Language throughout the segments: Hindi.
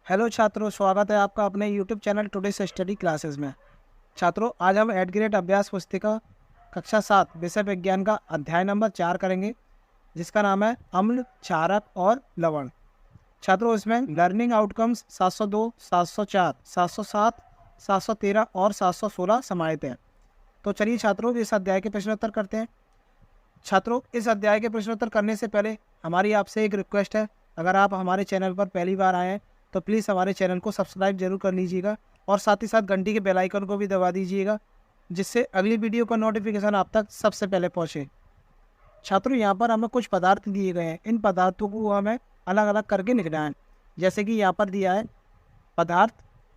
हेलो छात्रों, स्वागत है आपका अपने YouTube channel today's study classes में। छात्रों, आज हम एट ग्रेड अभ्यास पुस्तिका कक्षा 7 विषय विज्ञान का अध्याय नंबर 4 करेंगे, जिसका नाम है अम्ल, क्षारक और लवण। छात्रों, इसमें लर्निंग आउटकम्स 702, 704, 707, 713 और 716 समाहित हैं। तो चलिए छात्रों, इस अध्याय के प्रश्नोत्तर करते हैं। छात्रों, इस अध्याय के प्रश्नोत्तर करने से पहले हमारी आपसे एक रिक्वेस्ट है। अगर आप हमारे चैनल पर पहली बार आए हैं तो प्लीज़ हमारे चैनल को सब्सक्राइब जरूर कर लीजिएगा और साथ ही साथ घंटी के बेल आइकन को भी दबा दीजिएगा, जिससे अगली वीडियो का नोटिफिकेशन आप तक सबसे पहले पहुंचे। छात्रों, यहाँ पर हमें कुछ पदार्थ दिए गए हैं। इन पदार्थों को हमें अलग अलग करके लिखना है। जैसे कि यहाँ पर दिया है पदार्थ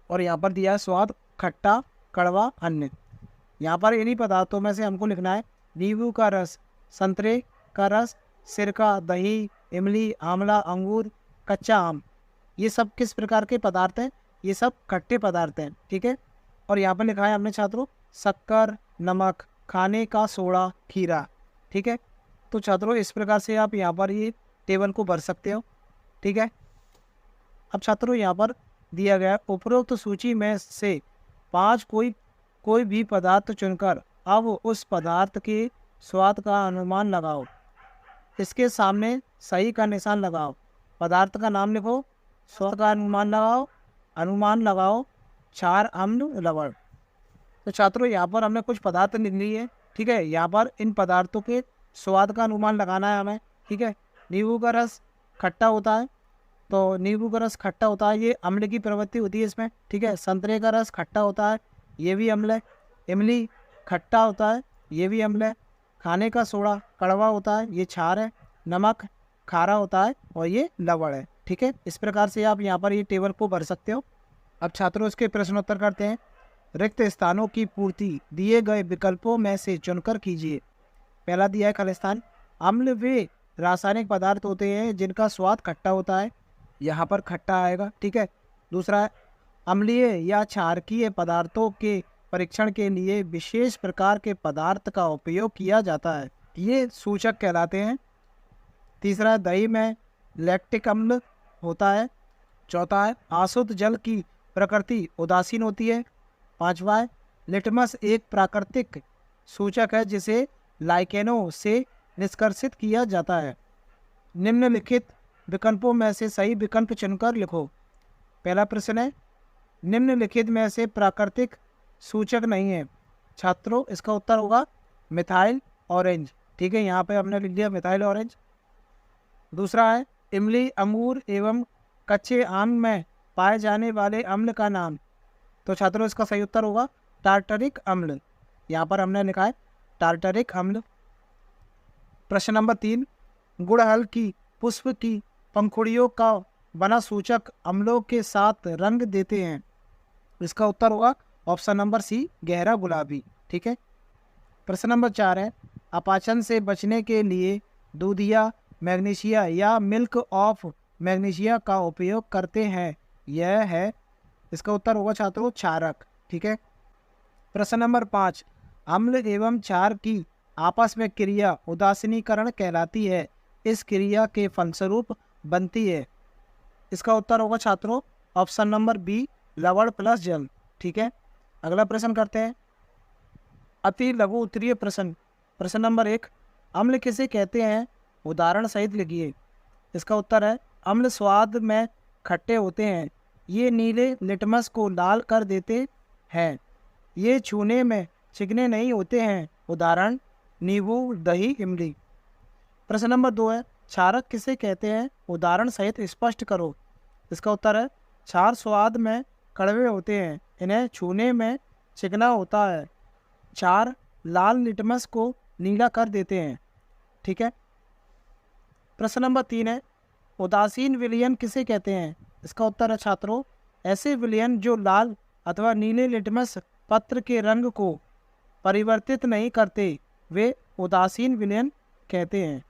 और यहाँ पर दिया है स्वाद, खट्टा, कड़वा, अन्य। यहाँ पर इन्हीं पदार्थों में से हमको लिखना है नींबू का रस, संतरे का रस, सिरका, दही, इमली, आंवला, अंगूर, कच्चा आम। ये सब किस प्रकार के पदार्थ हैं? ये सब खट्टे पदार्थ हैं, ठीक है। और यहाँ पर लिखा है हमने छात्रों शक्कर, नमक, खाने का सोडा, खीरा, ठीक है। तो छात्रों, इस प्रकार से आप यहाँ पर ये टेबल को भर सकते हो, ठीक है। अब छात्रों, यहाँ पर दिया गया उपरोक्त सूची में से 5 कोई भी पदार्थ चुनकर अब उस पदार्थ के स्वाद का अनुमान लगाओ। इसके सामने सही का निशान लगाओ। पदार्थ का नाम लिखो, स्वाद का अनुमान लगाओ, क्षार, अम्ल, लवण। तो छात्रों, यहाँ पर हमने कुछ पदार्थ लिख लिए, ठीक है। यहाँ पर इन पदार्थों के स्वाद का अनुमान लगाना है हमें, ठीक है। नींबू का रस खट्टा होता है, तो नींबू का रस खट्टा होता है, ये अम्ल की प्रवृत्ति होती है इसमें, ठीक है। संतरे का रस खट्टा होता है, ये भी अम्ल है। इमली खट्टा होता है, ये भी अम्ल है। खाने का सोडा कड़वा होता है, ये क्षार है। नमक खारा होता है और ये लवण है, ठीक है। इस प्रकार से आप यहाँ पर ये टेबल को भर सकते हो। अब छात्रों, इसके प्रश्नोत्तर करते हैं। रिक्त स्थानों की पूर्ति दिए गए विकल्पों में से चुनकर कीजिए। पहला दिया है खलिस्तान। अम्ल वे रासायनिक पदार्थ होते हैं जिनका स्वाद खट्टा होता है, यहाँ पर खट्टा आएगा, ठीक है। दूसरा है अम्लीय या क्षारकीय पदार्थों के परीक्षण के लिए विशेष प्रकार के पदार्थ का उपयोग किया जाता है, ये सूचक कहलाते हैं। तीसरा है दही में लैक्टिक अम्ल होता है। चौथा है अशुद्ध जल की प्रकृति उदासीन होती है। पांचवा है लिटमस एक प्राकृतिक सूचक है जिसे लाइकेनों से निष्कर्षित किया जाता है। निम्नलिखित विकल्पों में से सही विकल्प चुनकर लिखो। पहला प्रश्न है निम्नलिखित में से प्राकृतिक सूचक नहीं है। छात्रों, इसका उत्तर होगा मिथाइल ऑरेंज, ठीक है। यहाँ पे हमने लिख दिया मिथाइल ऑरेंज। दूसरा है इमली, अंगूर एवं कच्चे आम में पाए जाने वाले अम्ल का नाम। तो छात्रों, इसका सही उत्तर होगा टार्टरिक अम्ल। यहाँ पर हमने लिखा है टार्टरिक अम्ल। प्रश्न नंबर 3, गुड़हल की पुष्प की पंखुड़ियों का बना सूचक अम्लों के साथ रंग देते हैं। इसका उत्तर होगा ऑप्शन नंबर सी, गहरा गुलाबी, ठीक है। प्रश्न नंबर 4 है अपाचन से बचने के लिए दूधिया, मैग्नीशिया या मिल्क ऑफ मैग्नीशिया का उपयोग करते हैं, यह है। इसका उत्तर होगा छात्रों क्षारक, ठीक है। प्रश्न नंबर 5, अम्ल एवं क्षार की आपस में क्रिया उदासीनीकरण कहलाती है, इस क्रिया के फलस्वरूप बनती है। इसका उत्तर होगा छात्रों ऑप्शन नंबर बी, लवण प्लस जल, ठीक है। अगला प्रश्न करते हैं अति लघु उत्तरीय प्रश्न। प्रश्न नंबर 1, अम्ल किसे कहते हैं, उदाहरण सहित लिखिए। इसका उत्तर है अम्ल स्वाद में खट्टे होते हैं, ये नीले लिटमस को लाल कर देते हैं, ये छूने में चिकने नहीं होते हैं, उदाहरण नींबू, दही, इमली। प्रश्न नंबर 2 है क्षारक किसे कहते हैं, उदाहरण सहित स्पष्ट करो। इसका उत्तर है क्षार स्वाद में कड़वे होते हैं, इन्हें छूने में चिकना होता है, क्षार लाल लिटमस को नीला कर देते हैं, ठीक है। प्रश्न नंबर 3 है उदासीन विलयन किसे कहते हैं। इसका उत्तर है छात्रों ऐसे विलयन जो लाल अथवा नीले लिटमस पत्र के रंग को परिवर्तित नहीं करते, वे उदासीन विलयन कहते हैं।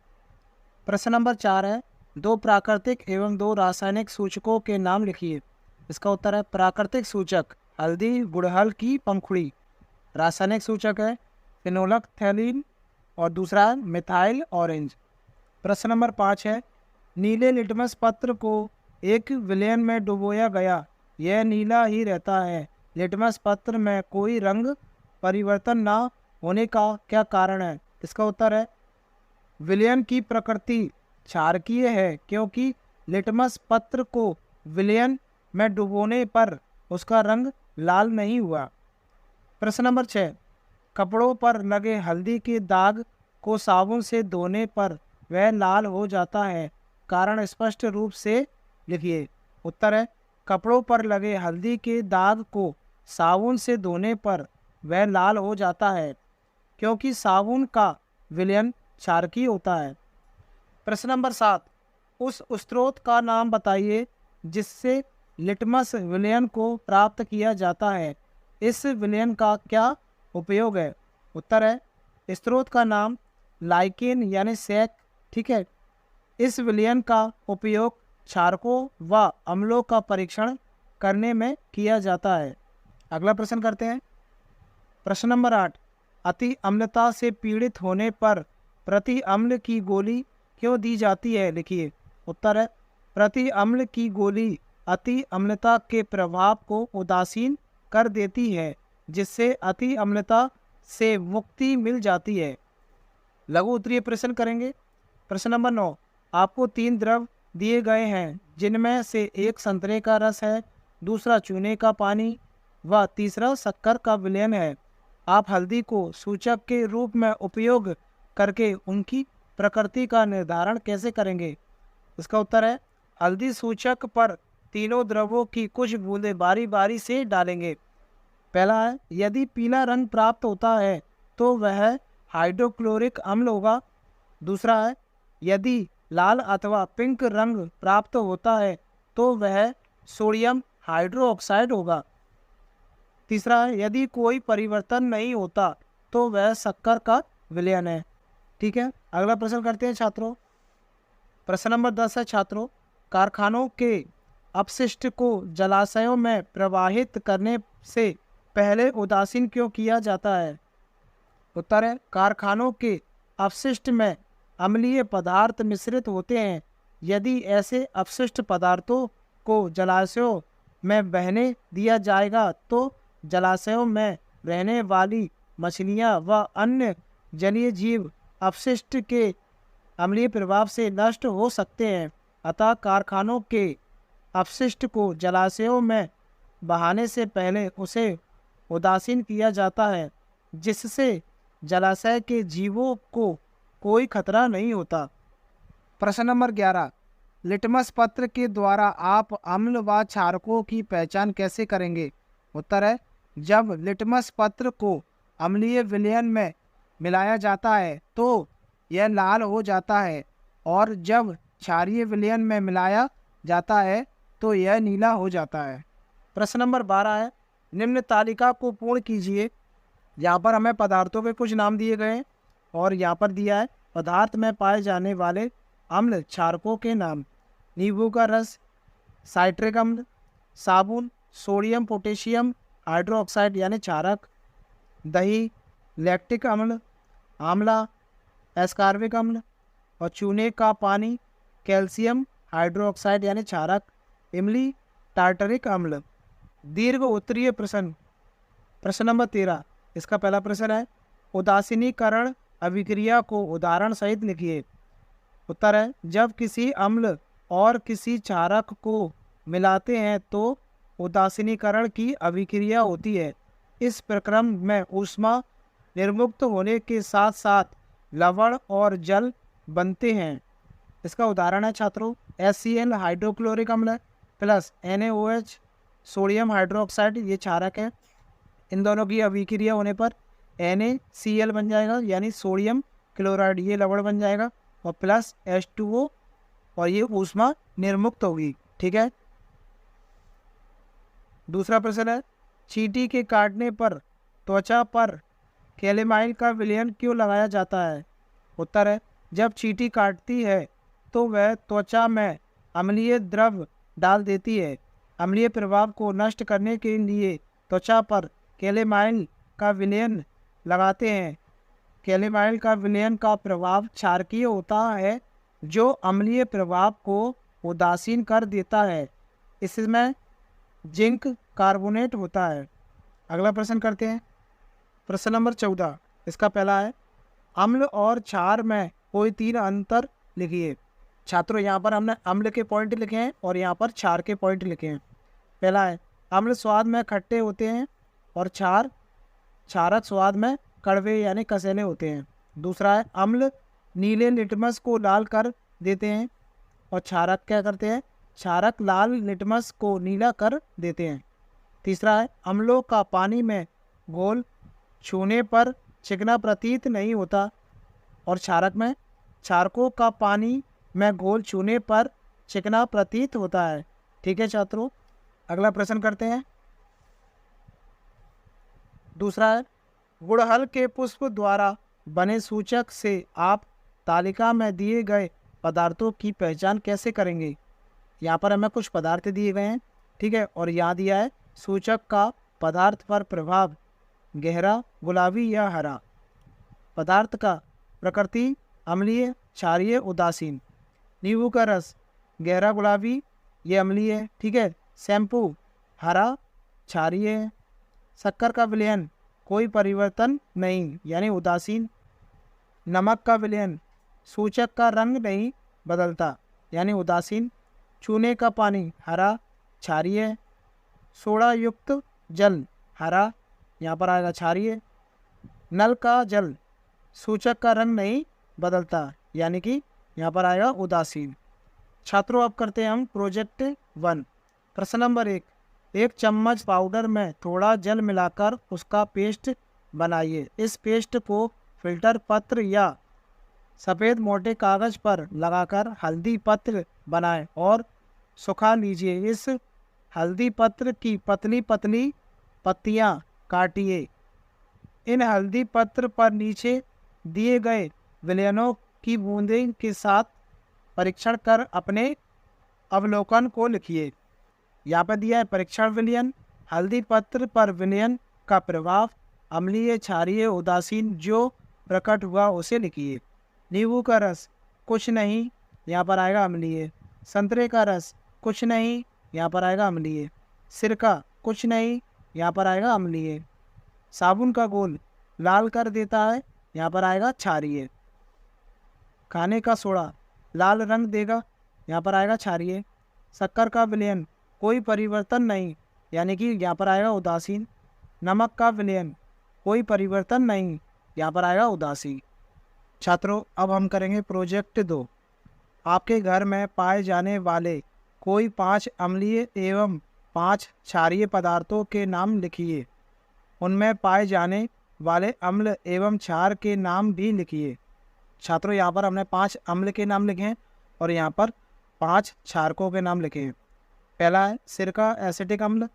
प्रश्न नंबर 4 है 2 प्राकृतिक एवं 2 रासायनिक सूचकों के नाम लिखिए। इसका उत्तर है प्राकृतिक सूचक हल्दी, गुड़हल की पंखुड़ी। रासायनिक सूचक है फिनोल्फ्थैलीन और दूसरा है मिथाइल ऑरेंज। प्रश्न नंबर 5 है नीले लिटमस पत्र को एक विलयन में डुबोया गया यह नीला ही रहता है। लिटमस पत्र में कोई रंग परिवर्तन ना होने का क्या कारण है? इसका उत्तर है विलयन की प्रकृति क्षारकीय है, क्योंकि लिटमस पत्र को विलयन में डुबोने पर उसका रंग लाल नहीं हुआ। प्रश्न नंबर 6, कपड़ों पर लगे हल्दी के दाग को साबुन से धोने पर वह लाल हो जाता है, कारण स्पष्ट रूप से लिखिए। उत्तर है कपड़ों पर लगे हल्दी के दाग को साबुन से धोने पर वह लाल हो जाता है, क्योंकि साबुन का विलयन क्षारकीय होता है। प्रश्न नंबर 7, उस स्रोत का नाम बताइए जिससे लिटमस विलयन को प्राप्त किया जाता है। इस विलयन का क्या उपयोग है? उत्तर है स्रोत का नाम लाइकेन यानी सैक। ठीक है, इस विलयन का उपयोग क्षारकों व अम्लों का परीक्षण करने में किया जाता है। अगला प्रश्न करते हैं। प्रश्न नंबर 8, अति अम्लता से पीड़ित होने पर प्रति अम्ल की गोली क्यों दी जाती है? लिखिए। उत्तर है प्रति अम्ल की गोली अति अम्लता के प्रभाव को उदासीन कर देती है, जिससे अति अम्लता से मुक्ति मिल जाती है। लघु उत्तरीय प्रश्न करेंगे। प्रश्न नंबर 9, आपको 3 द्रव दिए गए हैं, जिनमें से एक संतरे का रस है, दूसरा चूने का पानी व तीसरा शक्कर का विलयन है। आप हल्दी को सूचक के रूप में उपयोग करके उनकी प्रकृति का निर्धारण कैसे करेंगे? इसका उत्तर है हल्दी सूचक पर तीनों द्रवों की कुछ बूंदें बारी बारी से डालेंगे। पहला है यदि पीला रंग प्राप्त होता है तो वह हाइड्रोक्लोरिक अम्ल होगा। दूसरा है यदि लाल अथवा पिंक रंग प्राप्त होता है तो वह सोडियम हाइड्रोक्साइड होगा। तीसरा है यदि कोई परिवर्तन नहीं होता तो वह शक्कर का विलयन है। ठीक है, अगला प्रश्न करते हैं छात्रों। प्रश्न नंबर 10 है छात्रों, कारखानों के अपशिष्ट को जलाशयों में प्रवाहित करने से पहले उदासीन क्यों किया जाता है? उत्तर है कारखानों के अपशिष्ट में अम्लीय पदार्थ मिश्रित होते हैं। यदि ऐसे अपशिष्ट पदार्थों को जलाशयों में बहने दिया जाएगा तो जलाशयों में रहने वाली मछलियां व अन्य जलीय जीव अपशिष्ट के अम्लीय प्रभाव से नष्ट हो सकते हैं। अतः कारखानों के अपशिष्ट को जलाशयों में बहाने से पहले उसे उदासीन किया जाता है, जिससे जलाशय के जीवों को कोई खतरा नहीं होता। प्रश्न नंबर 11, लिटमस पत्र के द्वारा आप अम्ल व क्षारकों की पहचान कैसे करेंगे? उत्तर है जब लिटमस पत्र को अम्लीय विलयन में मिलाया जाता है तो यह लाल हो जाता है, और जब क्षारीय विलयन में मिलाया जाता है तो यह नीला हो जाता है। प्रश्न नंबर 12 है, निम्न तालिका को पूर्ण कीजिए। यहाँ पर हमें पदार्थों के कुछ नाम दिए गए हैं और यहाँ पर दिया है पदार्थ में पाए जाने वाले अम्ल क्षारकों के नाम। नींबू का रस, साइट्रिक अम्ल, साबुन, सोडियम पोटेशियम हाइड्रोक्साइड यानी क्षारक, दही, लैक्टिक अम्ल, आंवला, एस्कार्बिक अम्ल, और चूने का पानी, कैल्शियम हाइड्रोक्साइड यानी क्षारक, इमली, टार्टरिक अम्ल। दीर्घ उत्तरीय प्रश्न। प्रश्न नंबर 13, इसका पहला प्रश्न है उदासीनीकरण अभिक्रिया को उदाहरण सहित लिखिए। उत्तर है जब किसी अम्ल और किसी क्षारक को मिलाते हैं तो उदासीनीकरण की अभिक्रिया होती है। इस प्रक्रम में ऊष्मा निर्मुक्त होने के साथ साथ लवण और जल बनते हैं। इसका उदाहरण है छात्रों HCl हाइड्रोक्लोरिक अम्ल प्लस NaOH सोडियम हाइड्रोक्साइड, ये क्षारक है। इन दोनों की अभिक्रिया होने पर NaCl बन जाएगा यानी सोडियम क्लोराइड, ये लवण बन जाएगा, और प्लस H2O, और ये ऊष्मा निर्मुक्त होगी। ठीक है, दूसरा प्रश्न है चींटी के काटने पर त्वचा पर कैलेमाइन का विलयन क्यों लगाया जाता है? उत्तर है जब चींटी काटती है तो वह त्वचा में अम्लीय द्रव डाल देती है। अम्लीय प्रभाव को नष्ट करने के लिए त्वचा पर कैलेमाइन का विलयन लगाते हैं। कैलेमाइन का विलयन का प्रभाव क्षारकीय होता है जो अम्लीय प्रभाव को उदासीन कर देता है। इसमें जिंक कार्बोनेट होता है। अगला प्रश्न करते हैं। प्रश्न नंबर 14, इसका पहला है, अम्ल और क्षार में कोई 3 अंतर लिखिए। छात्रों यहाँ पर हमने अम्ल के पॉइंट लिखे हैं और यहाँ पर क्षार के पॉइंट लिखे हैं। पहला है, अम्ल स्वाद में खट्टे होते हैं और क्षारक स्वाद में कड़वे यानी कसैले होते हैं। दूसरा है, अम्ल नीले लिटमस को लाल कर देते हैं और क्षारक क्या करते हैं, क्षारक लाल लिटमस को नीला कर देते हैं। तीसरा है, अम्लों का पानी में घोल छूने पर चिकना प्रतीत नहीं होता और क्षारकों का पानी में घोल छूने पर चिकना प्रतीत होता है। ठीक है छात्रों, अगला प्रश्न करते हैं। दूसरा है, गुड़हल के पुष्प द्वारा बने सूचक से आप तालिका में दिए गए पदार्थों की पहचान कैसे करेंगे। यहाँ पर हमें कुछ पदार्थ दिए गए हैं, ठीक है, और यहाँ दिया है सूचक का पदार्थ पर प्रभाव, गहरा, गुलाबी या हरा। पदार्थ का प्रकृति अम्लीय, क्षारीय, उदासीन। नींबू का रस गहरा गुलाबी, ये अम्लीय है, ठीक है। शैम्पू हरा, क्षारीय है। शक्कर का विलयन कोई परिवर्तन नहीं यानी उदासीन। नमक का विलयन सूचक का रंग नहीं बदलता यानी उदासीन। चूने का पानी हरा, क्षारीय है। सोडा युक्त जल हरा, यहाँ पर आएगा क्षारीय। नल का जल सूचक का रंग नहीं बदलता यानी कि यहाँ पर आएगा उदासीन। छात्रों, अब करते हैं हम प्रोजेक्ट 1। प्रश्न नंबर 1, एक चम्मच पाउडर में थोड़ा जल मिलाकर उसका पेस्ट बनाइए। इस पेस्ट को फिल्टर पत्र या सफ़ेद मोटे कागज़ पर लगाकर हल्दी पत्र बनाएं और सुखा लीजिए। इस हल्दी पत्र की पतली पतली पत्तियां काटिए। इन हल्दी पत्र पर नीचे दिए गए विलयनों की बूंदें के साथ परीक्षण कर अपने अवलोकन को लिखिए। यहाँ पर दिया है परीक्षण विलयन, हल्दी पत्र पर विलयन का प्रभाव, अम्लीय, क्षारीय, उदासीन जो प्रकट हुआ उसे लिखिए। नींबू का रस कुछ नहीं, यहाँ पर आएगा अम्लीय। संतरे का रस कुछ नहीं, यहाँ पर आएगा अम्लीय। सिरका कुछ नहीं, यहाँ पर आएगा अम्लीय। साबुन का घोल लाल कर देता है, यहाँ पर आएगा क्षारीय। खाने का सोडा लाल रंग देगा, यहाँ पर आएगा क्षारीय। शक्कर का विलयन कोई परिवर्तन नहीं यानी कि यहाँ पर आएगा उदासीन। नमक का विलयन कोई परिवर्तन नहीं, यहाँ पर आएगा उदासीन। छात्रों, अब हम करेंगे प्रोजेक्ट 2। आपके घर में पाए जाने वाले कोई 5 अम्लीय एवं 5 क्षारीय पदार्थों के नाम लिखिए। उनमें पाए जाने वाले अम्ल एवं क्षार के नाम भी लिखिए। छात्रों, यहाँ पर हमने 5 अम्ल के नाम लिखे हैं और यहाँ पर 5 क्षारकों के नाम लिखे हैं। पहला है सिरका एसिटिक अम्ल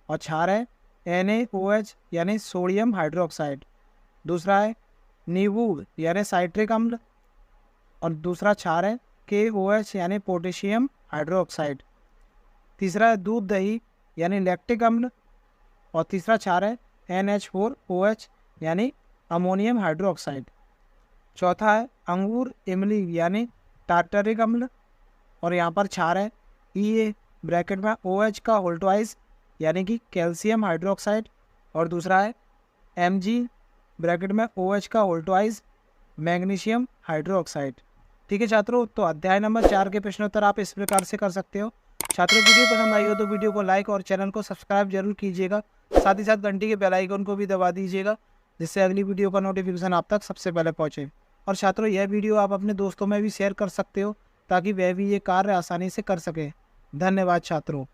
और क्षार है NaOH यानी सोडियम हाइड्रोक्साइड। दूसरा है नींबू यानी साइट्रिक अम्ल और दूसरा क्षार है KOH यानी पोटेशियम हाइड्रोक्साइड। तीसरा है दूध दही यानी लैक्टिक अम्ल और तीसरा क्षार है NH4OH यानी अमोनियम हाइड्रोक्साइड। चौथा है अंगूर इमली यानी टार्टरिक अम्ल और यहाँ पर क्षार है EA ब्रैकेट में OH का होल ट्वाइस यानी कि कैल्शियम हाइड्रोक्साइड और दूसरा है Mg ब्रैकेट में OH का होल ट्वाइस मैग्नीशियम हाइड्रोक्साइड। ठीक है छात्रों, तो अध्याय नंबर 4 के प्रश्नोत्तर आप इस प्रकार से कर सकते हो। छात्रों, वीडियो पसंद आई हो तो वीडियो को लाइक और चैनल को सब्सक्राइब जरूर कीजिएगा। साथ ही साथ घंटी के बेल आइकन को भी दबा दीजिएगा जिससे अगली वीडियो का नोटिफिकेशन आप तक सबसे पहले पहुँचे। और छात्रों, यह वीडियो आप अपने दोस्तों में भी शेयर कर सकते हो ताकि वह भी ये कार्य आसानी से कर सके। धन्यवाद छात्रों।